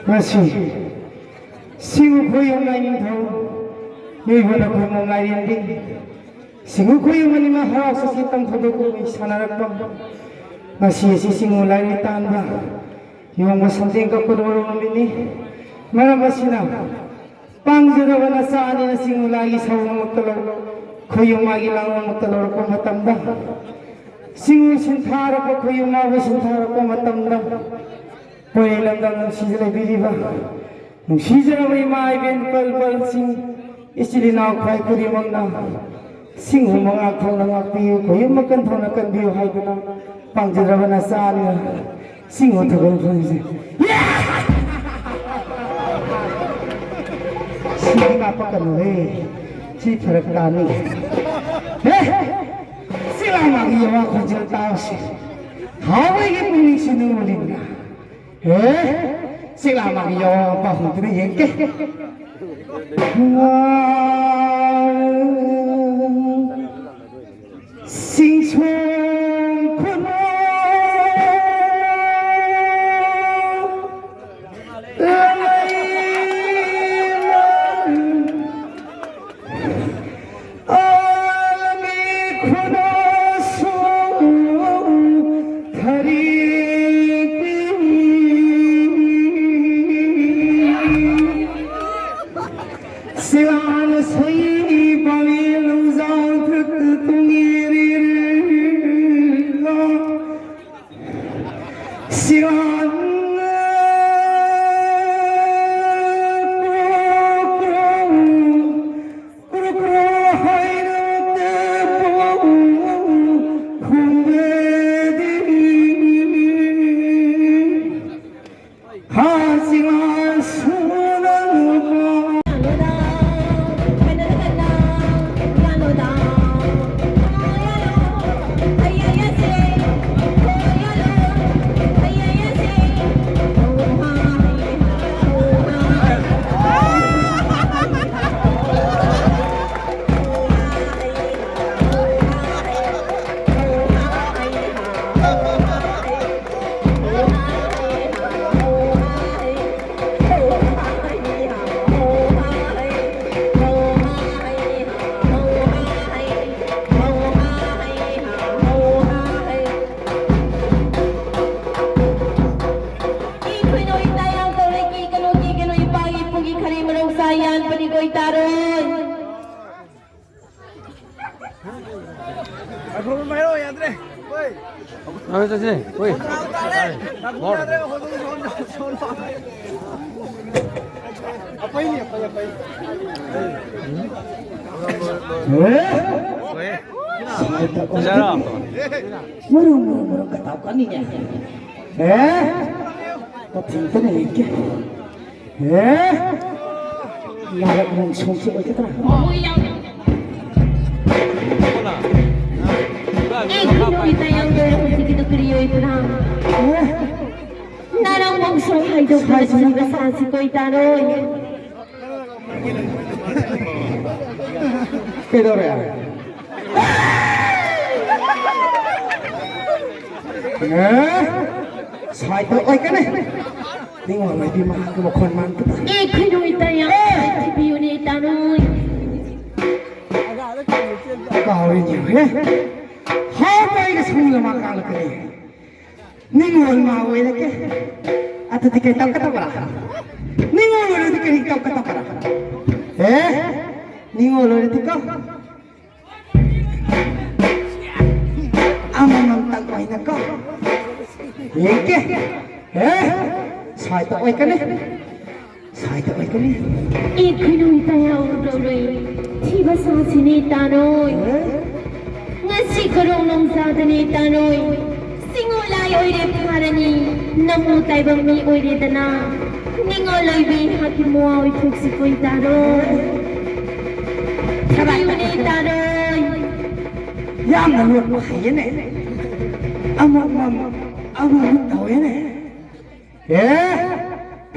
Masih singu koyo ngayon daw yoy na ko mo ngayon din singu koyo manima harap sa sitang todo ko sanarap pa masih singu lain tanda yung masanding ka kodoro namin ni marabasina pangjara na sa ani na singu lagi sa magtalaw koyo magilang magtalaw ko matanda singu sintara ko koyo mawa sintara ko matanda Pailandang nagsisilay biliba. Nagsisilay may maiben pal sing isilinaw kay kurimang na sing mga akong nangapiyo ko yung magkantong na kanbiyo hay ko na pangjarawa na saan na sing otagol ko niya. Sige nga pa ka no si Parakani. Sila mag-iyawa ko dyan tao siya. Haway yung piling sinulin na. Sila mag-iyaw pa kung tinayin ke sing-song ko na Apa itu sini? Woi. Apa ini? Apa ini? Cara. Murung katakan ini. Patinta na iki. Lalat mong sungsi ko kita. Kinoy tayang dalawa si Tito Kriyoy po na. Narang mong sunghay daw pa sa nagasaan si Koy Taroy. Pedore. sai to oi cái này đi ngồi mày đi mà cái một con man cái Eh, kayo itayang TV ni Tanoy. cao lên nhiều hết hai bay cái sung là mà cao là cái ni ngồi mà vậy đấy cái à tôi thì cái tao cái tao bara ni ngồi rồi thì cái tao cái tao bara ni ngồi rồi thì cái amang tang quay na ko những cái sai to oi cái này sai to oi cái này Eh, kayo itayang Rory. Tiba sa sini Tanoy. Nga si karong nung sa ni Tanoy. Singulay oy de parani. Namutay bang mi oy de dana. Ningoloy bi hati mo oy tuk si koy Tanoy. Tabayo ni Tanoy. yam là luôn hay này âm tao này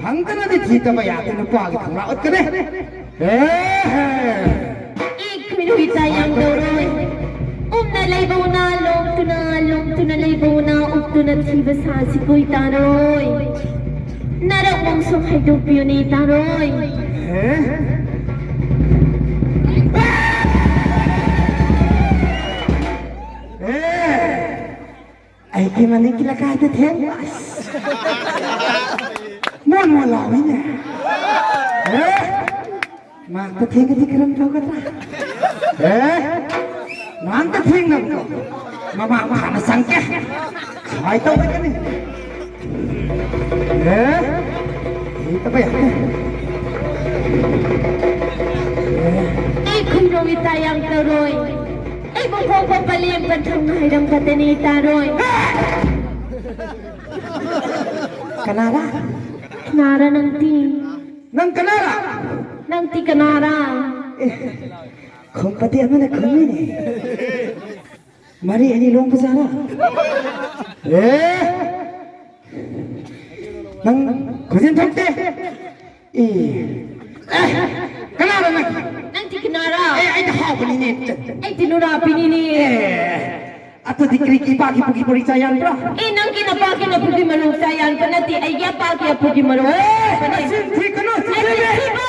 강단한테 뒤집어 야기는 뽀하게 당라 어쩌네 Eh, kayo itayang Rory. Na laybaw na lom tu na laybaw na tu na tiba sa si koy Tanoy. Narang mong sunghay dupyo ni Tanoy. ai kia mà nên kia là cái thế thế muốn mua lò ấy nè mà ta thiên cái gì đâu có ta mà ta thiên đâu mà nó sang cái phải tao cái này thì tao bây giờ Eh, kayo itayang Rory. Eh, bukong papaliyan pa itong nahirang katini Tanoy. Kanara Kanara ng ti. nang Kanara Ng ti Kanara. không có tiền mà không này Mari ini long pesara nang kusin thokte Kanara nang Ng ti Kanara. ai ta hao ni ne Ay, tinurapi ni. atau dikiriki pagi pergi percayaan pra Eh, nang kinapaki na pugi malungsayan pa na ti. Ay, yapaki na pugi malungsayan. asin thi kano Ay, Tibo!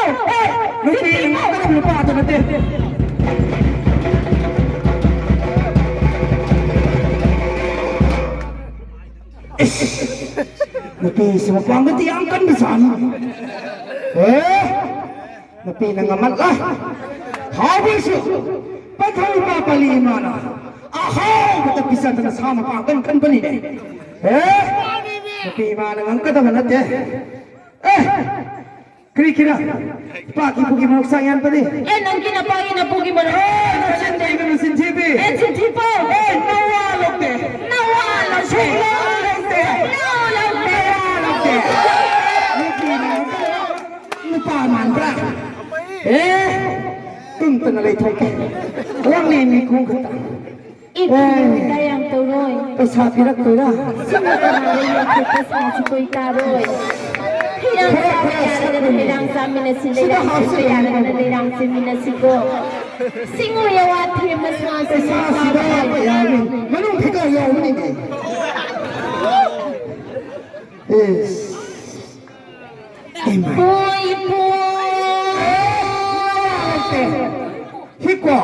nuti ngam lupa tu nanti nuti semua pangkat yang akan bersama nuti nangamat lah habis patah lupa kali mana kita bisa dengan sama pangkat kan bani deh nuti mana ngangkat apa nanti kira-kira pagi pergi menuksayan tadi Eh, nang kinapaki na pugi malungsayan. mesin TV mesin TV Eh, si Tibo! nawalok deh Nawala siya! Nawala siya! lupa mantra tuntan alay thoke lang ni kung kata Ikaw itayang Rory. pasabi rak tora Sinakarayang kita sa si koy Taroy. Hirang sa kaya na hirang sa amin na sila yung kaya na hirang sa amin na sigo. Singuyawat himas nga sa si Taroy. manong pikaw yaw ni yes Boy, hikwa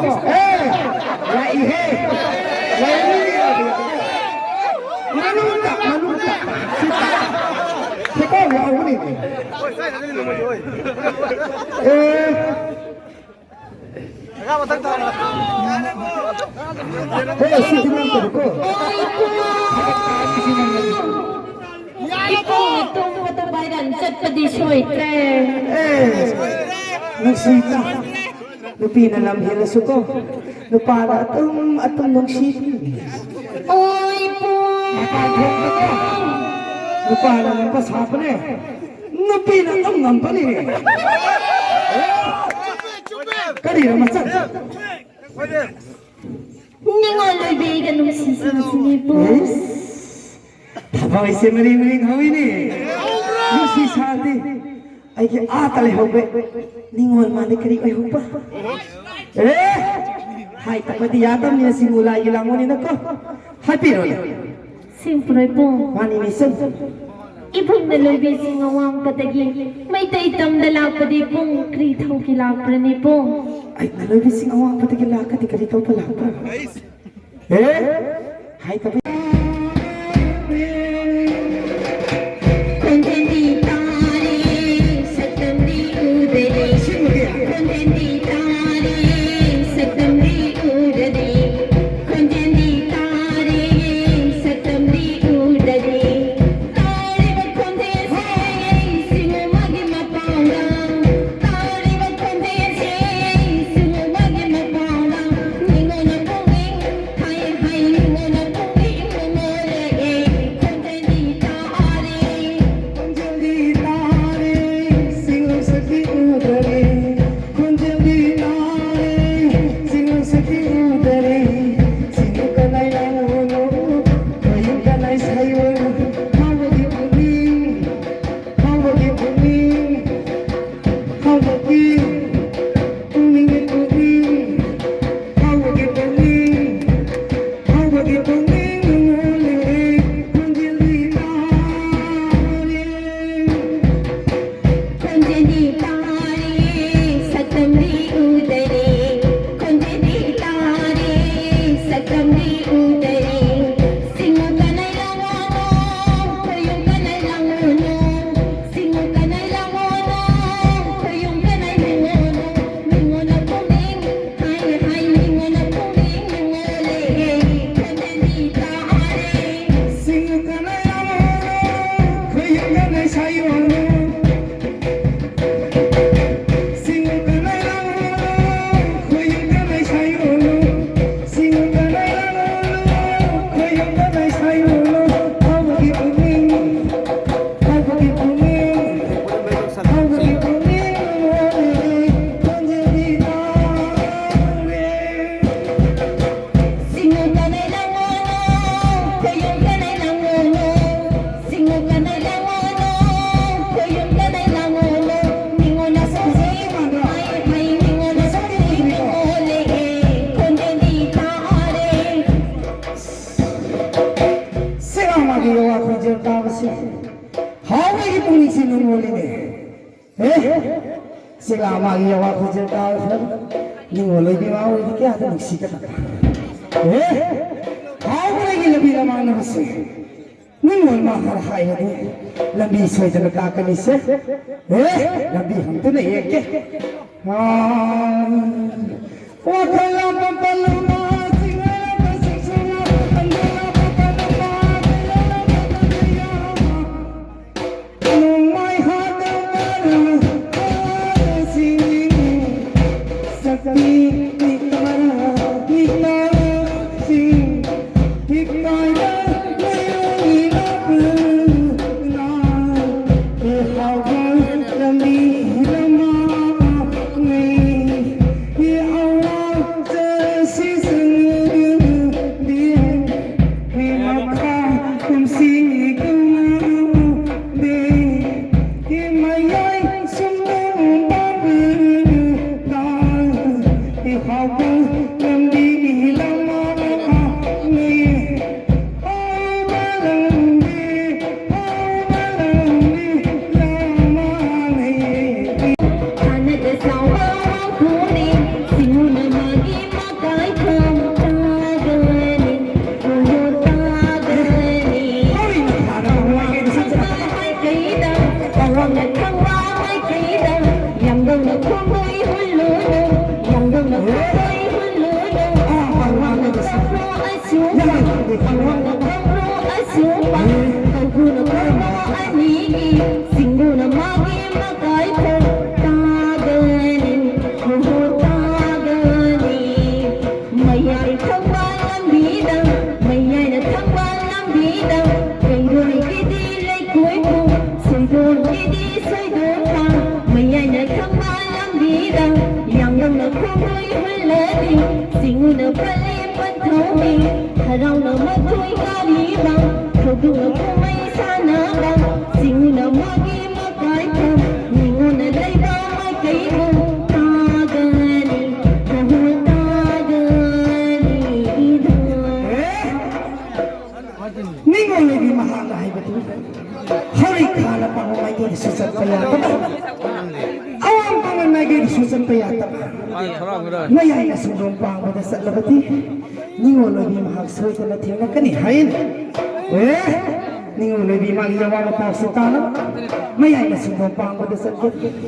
la ihe la ihe manong tak pikaw yaw ni sini ko boy po! Ikaw itong matabayan sa padisoy tre. nagsita lupi na lang hila suko lupara atong nagsita Oy po! lupara ng pasapa na lupi na ang ngampani kanina masan Ningoloy bigan ng sisinipos. Tabang isi mering-mering hawi ni Yusi sati ay ki atale hobe ningol mani kari ay hoba hai takot yatam ni simula ilangon ni nako hai piro Sing Puraypong, Mani Nisan. Ipong naloy sing awang patagi, may taitam dalapadi pong kritaw kilaprani pong. Ay, nalabising awang patigilaka, di ka dito pala. Eh? Hay tapi. Kontenti tari, satam di udari. Kontenti tari, satam di udari. Kontenti tari, satam di udari. Tari ba kontenti, sino magi mapanggang. Tari ba kontenti, sino magi mapanggang. Ningo na punging, hay hay ningo na punging, ningo lagi. Kontenti tari. Kunjali tare, singo saki udare. Kunjali tare, singo saki udare. Singo kanay langono, kayong kanay sayo. Hawagi uling, hawagi uling, hawagi uling uling, hawagi uling, hawagi uling uling. Kunjali tare. Konjeni tari, satam di udari. Konjeni tari, satam di udari. Singo kanay langono, kayong kanay langono. Singo kanay langono, kayong kanay langono. Mingo na puling, hay hay mingo na puling, mingo lagi. Konjeni tari. Singo kanay langono, kayong kanay sayo. Singo kanay langono, kayong kanay sayo. Singo kanay langono, kayong kanay sayo. Hawagi uling, hawagi uling, hawagi uling, kunjali tare. Singo kanay langono, kayong kanay langono. Singo kanay langono, kayong kanay langono. Mingo na puling, hay hay mingo na puling, mingo lagi. Konjeni tari. Sila magigawa ko dyan tapos hawagi pong sinungulit eh. Sila magigawa ko dyan tapos ninguloy di mawa di kaya ito magsikat ako. Hawagi labi naman na kasi ningol makarahay na din. Labi so'y ito nagkakanis labi hanto na ike. Huwag ka lang pampalumas, singala pa siksura, ang dala pa panamat, ilala pa pagayama. Nung may hatang parang sining, sa kamik ni karanig na sing, ikay na ngayong inapan na, ihawag lami lamang ngayon. Iawag sa sisang din, may makakumsigaw na din, imayay sumong pagdadan, ihawag ng di lamang ngayon. Ay malandi lamang ngayon. Hanad sa wawang kunin, singo na magi magay kong taganin. Oo taganin. Ay, parang huwag kayo sa Ay kaida, tawang nagkawang ay kaida. Yang daw na kumoy hululo, yang daw na kumoy hululo. Tawang nagkawro ay supa, tawang nagkawro ay supa. Tawgo na kumo ay nigi, singo na magi magay kong taganin. Oo taganin. Mayay tambal ang bidang, mayay na tambal ang bidang. Kayro'y kidilay ko'y ko, sundol kidi sundol ka. Mayay na tambal ang bidang, yang na kumoy hulati. Singo na palipan tawing, haraw na matoy karibang. Tawgo na kumay sana bang, singo na magi magay ka. Ningo na day ba magay mo, taganin. Oo taganin. Ningo haibatu hari khana pang mai ge susan payata awam pang mai ge susan payata mayai na sundong pang da salabati ningo lobi mahak soi ta na thena kani hain ningo lobi mang jawa ma pa sutana mayai na sundong pang da salabati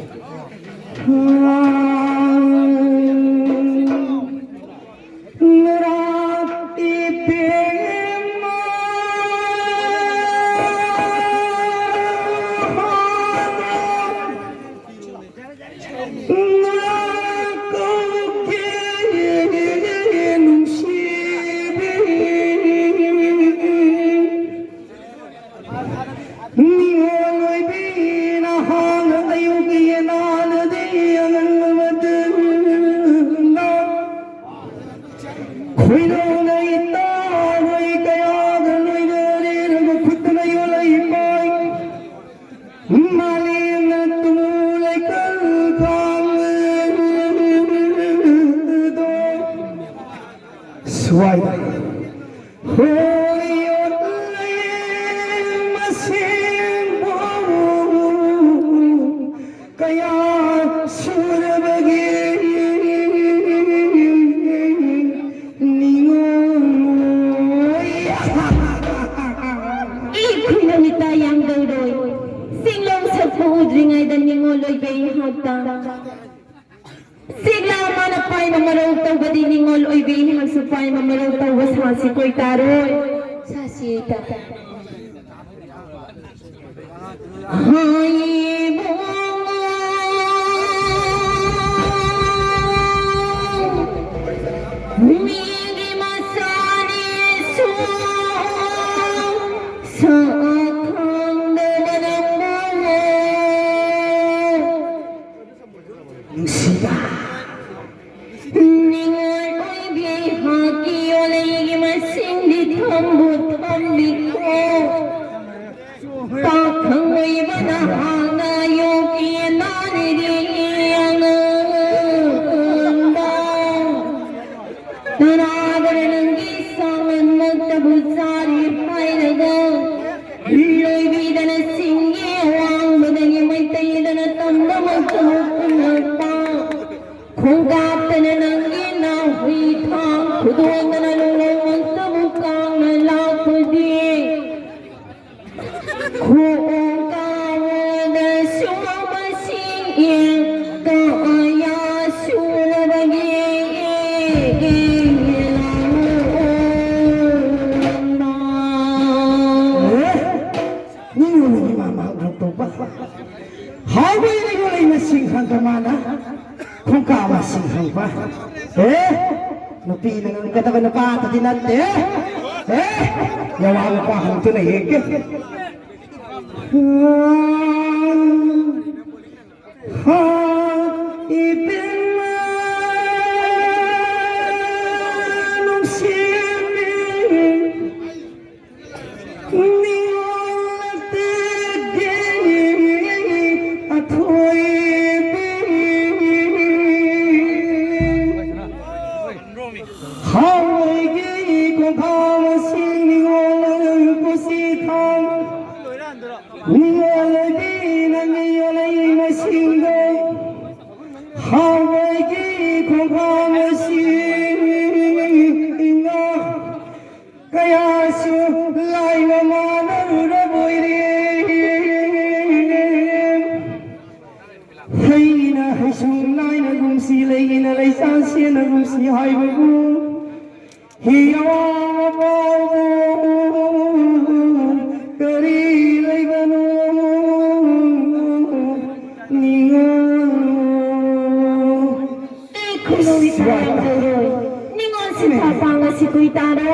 Ningon si Papa nga si Kuy Taro